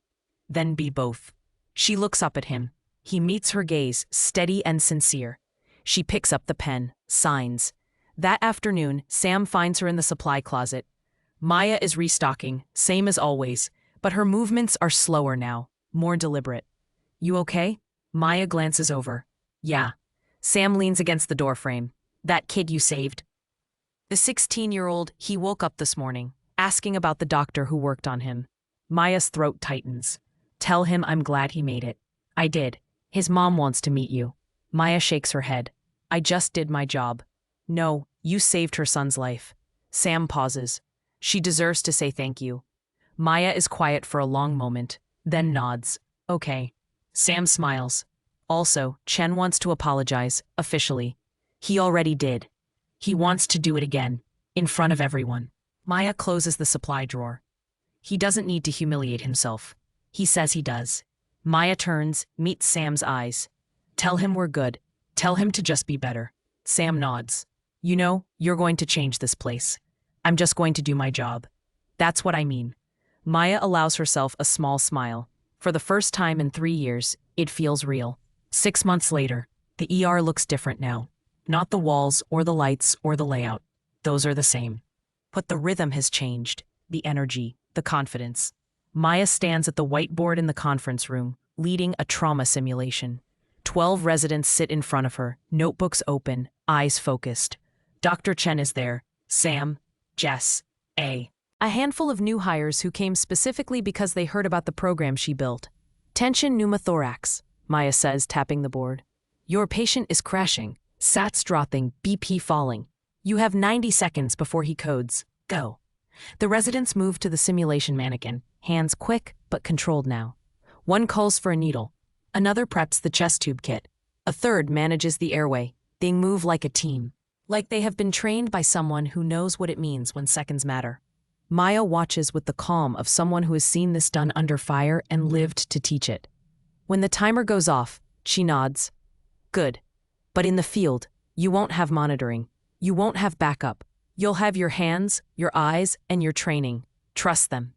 "Then be both." She looks up at him. He meets her gaze, steady and sincere. She picks up the pen, signs. That afternoon, Sam finds her in the supply closet. Maya is restocking, same as always, but her movements are slower now, more deliberate. You okay? Maya glances over. Yeah. Sam leans against the doorframe. That kid you saved? The 16-year-old, he woke up this morning, asking about the doctor who worked on him. Maya's throat tightens. Tell him I'm glad he made it. I did. His mom wants to meet you. Maya shakes her head. I just did my job. No, you saved her son's life. Sam pauses. She deserves to say thank you. Maya is quiet for a long moment, then nods. Okay. Sam smiles. Also, Chen wants to apologize, officially. He already did. He wants to do it again, in front of everyone. Maya closes the supply drawer. He doesn't need to humiliate himself. He says he does. Maya turns, meets Sam's eyes. Tell him we're good. Tell him to just be better. Sam nods. You know, you're going to change this place. I'm just going to do my job. That's what I mean. Maya allows herself a small smile. For the first time in 3 years, it feels real. 6 months later, the ER looks different now. Not the walls or the lights or the layout. Those are the same. But the rhythm has changed. The energy, the confidence. Maya stands at the whiteboard in the conference room, leading a trauma simulation. 12 residents sit in front of her, notebooks open, eyes focused. Dr. Chen is there. Sam, Jess, A handful of new hires who came specifically because they heard about the program she built. Tension pneumothorax, Maya says, tapping the board. Your patient is crashing. SATs dropping, BP falling. You have 90 seconds before he codes. Go. The residents move to the simulation mannequin, hands quick but controlled now. One calls for a needle. Another preps the chest tube kit. A third manages the airway. They move like a team. Like they have been trained by someone who knows what it means when seconds matter. Maya watches with the calm of someone who has seen this done under fire and lived to teach it. When the timer goes off, she nods. Good. But in the field, you won't have monitoring. You won't have backup. You'll have your hands, your eyes, and your training. Trust them.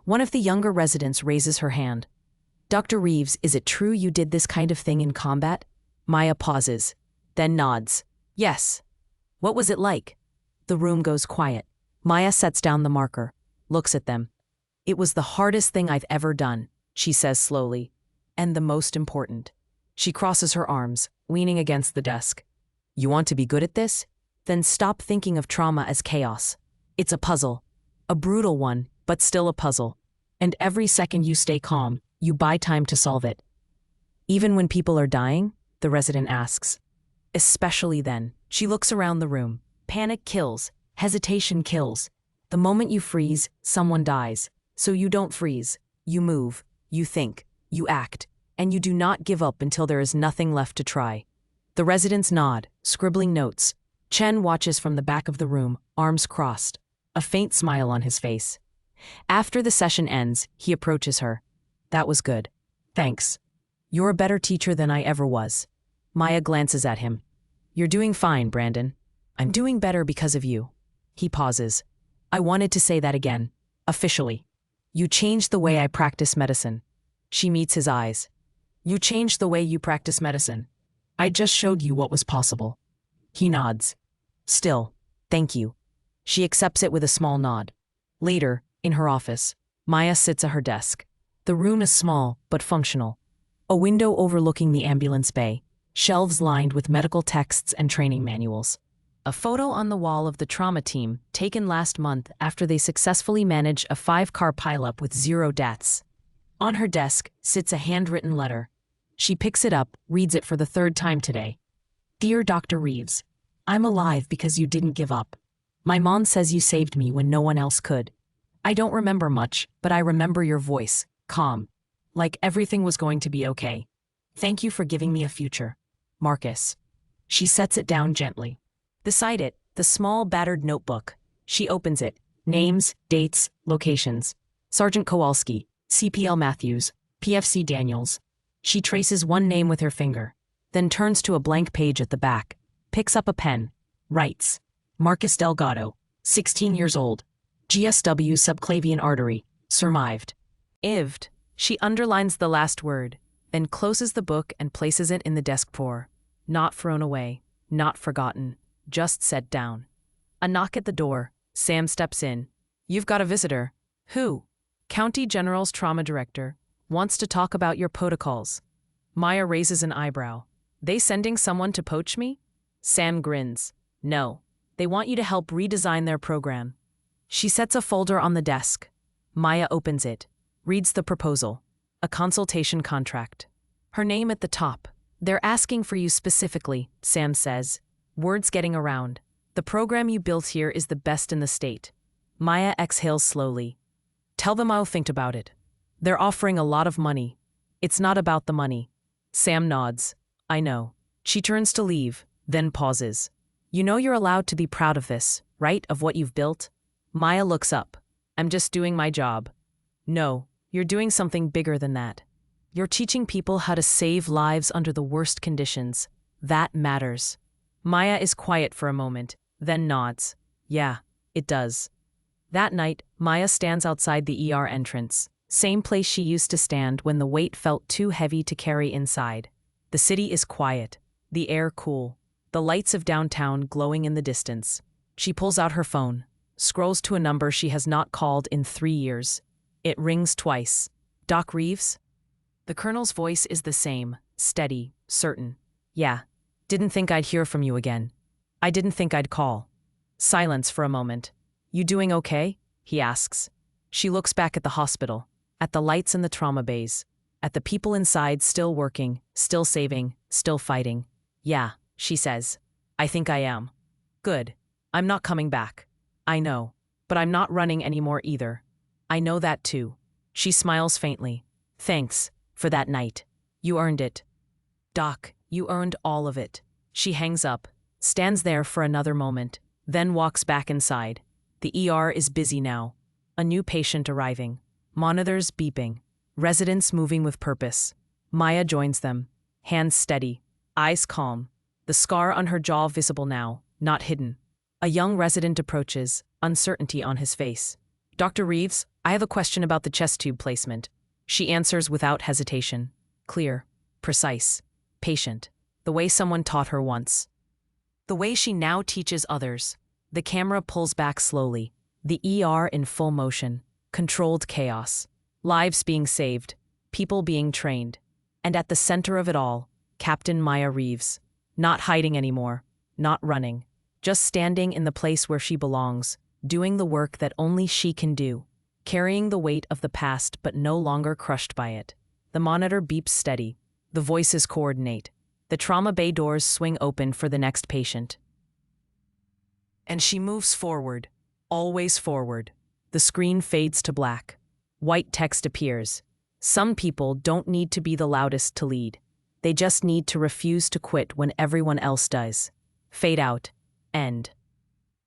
One of the younger residents raises her hand. Dr. Reeves, is it true you did this kind of thing in combat? Maya pauses, then nods. Yes. What was it like? The room goes quiet. Maya sets down the marker, looks at them. It was the hardest thing I've ever done, she says slowly. And the most important. She crosses her arms, leaning against the desk. You want to be good at this? Then stop thinking of trauma as chaos. It's a puzzle. A brutal one, but still a puzzle. And every second you stay calm, you buy time to solve it. Even when people are dying? The resident asks. Especially then. She looks around the room. Panic kills. Hesitation kills. The moment you freeze, someone dies. So you don't freeze. You move. You think. You act. And you do not give up until there is nothing left to try. The residents nod, scribbling notes. Chen watches from the back of the room, arms crossed, a faint smile on his face. After the session ends, he approaches her. That was good. Thanks. You're a better teacher than I ever was. Maya glances at him. You're doing fine, Brandon. I'm doing better because of you. He pauses. I wanted to say that again. Officially. You changed the way I practice medicine. She meets his eyes. You changed the way you practice medicine. I just showed you what was possible. He nods. Still, thank you. She accepts it with a small nod. Later, in her office, Maya sits at her desk. The room is small, but functional. A window overlooking the ambulance bay, shelves lined with medical texts and training manuals. A photo on the wall of the trauma team, taken last month after they successfully managed a 5-car pileup with 0 deaths. On her desk sits a handwritten letter. She picks it up, reads it for the 3rd time today. Dear Dr. Reeves, I'm alive because you didn't give up. My mom says you saved me when no one else could. I don't remember much, but I remember your voice, calm. Like everything was going to be okay. Thank you for giving me a future. Marcus. She sets it down gently. Beside it, the small battered notebook. She opens it. Names, dates, locations. Sergeant Kowalski, CPL Matthews, PFC Daniels. She traces one name with her finger, then turns to a blank page at the back, picks up a pen, writes, Marcus Delgado, 16 years old, GSW subclavian artery, survived. IVD. She underlines the last word, then closes the book and places it in the desk drawer. Not thrown away, not forgotten. just set down. A knock at the door. Sam steps in. You've got a visitor. Who? County General's trauma director. Wants to talk about your protocols. Maya raises an eyebrow. They sending someone to poach me? Sam grins. No. They want you to help redesign their program. She sets a folder on the desk. Maya opens it. Reads the proposal. A consultation contract. Her name at the top. They're asking for you specifically, Sam says. Words getting around. The program you built here is the best in the state. Maya exhales slowly. Tell them I'll think about it. They're offering a lot of money. It's not about the money. Sam nods. I know. She turns to leave, then pauses. You know you're allowed to be proud of this, right? Of what you've built? Maya looks up. I'm just doing my job. No, you're doing something bigger than that. You're teaching people how to save lives under the worst conditions. That matters. Maya is quiet for a moment, then nods. Yeah, it does. That night, Maya stands outside the ER entrance, same place she used to stand when the weight felt too heavy to carry inside. The city is quiet, the air cool, the lights of downtown glowing in the distance. She pulls out her phone, scrolls to a number she has not called in 3 years. It rings twice. Doc Reeves? The colonel's voice is the same, steady, certain. Yeah, didn't think I'd hear from you again. I didn't think I'd call. Silence for a moment. You doing okay? He asks. She looks back at the hospital, at the lights in the trauma bays, at the people inside still working, still saving, still fighting. Yeah, she says. I think I am. Good. I'm not coming back. I know. But I'm not running anymore either. I know that too. She smiles faintly. Thanks for that night. You earned it. Doc, you earned all of it. She hangs up, stands there for another moment, then walks back inside. The ER is busy now. A new patient arriving. Monitors beeping. Residents moving with purpose. Maya joins them. Hands steady. Eyes calm. The scar on her jaw visible now, not hidden. A young resident approaches, uncertainty on his face. Dr. Reeves, I have a question about the chest tube placement. She answers without hesitation. Clear. Precise. Patient. The way someone taught her once. The way she now teaches others. The camera pulls back slowly. The ER in full motion. Controlled chaos. Lives being saved. People being trained. And at the center of it all, Captain Maya Reeves. Not hiding anymore. Not running. Just standing in the place where she belongs. Doing the work that only she can do. Carrying the weight of the past but no longer crushed by it. The monitor beeps steady. The voices coordinate. The trauma bay doors swing open for the next patient. And she moves forward. Always forward. The screen fades to black. White text appears. Some people don't need to be the loudest to lead. They just need to refuse to quit when everyone else does. Fade out. End.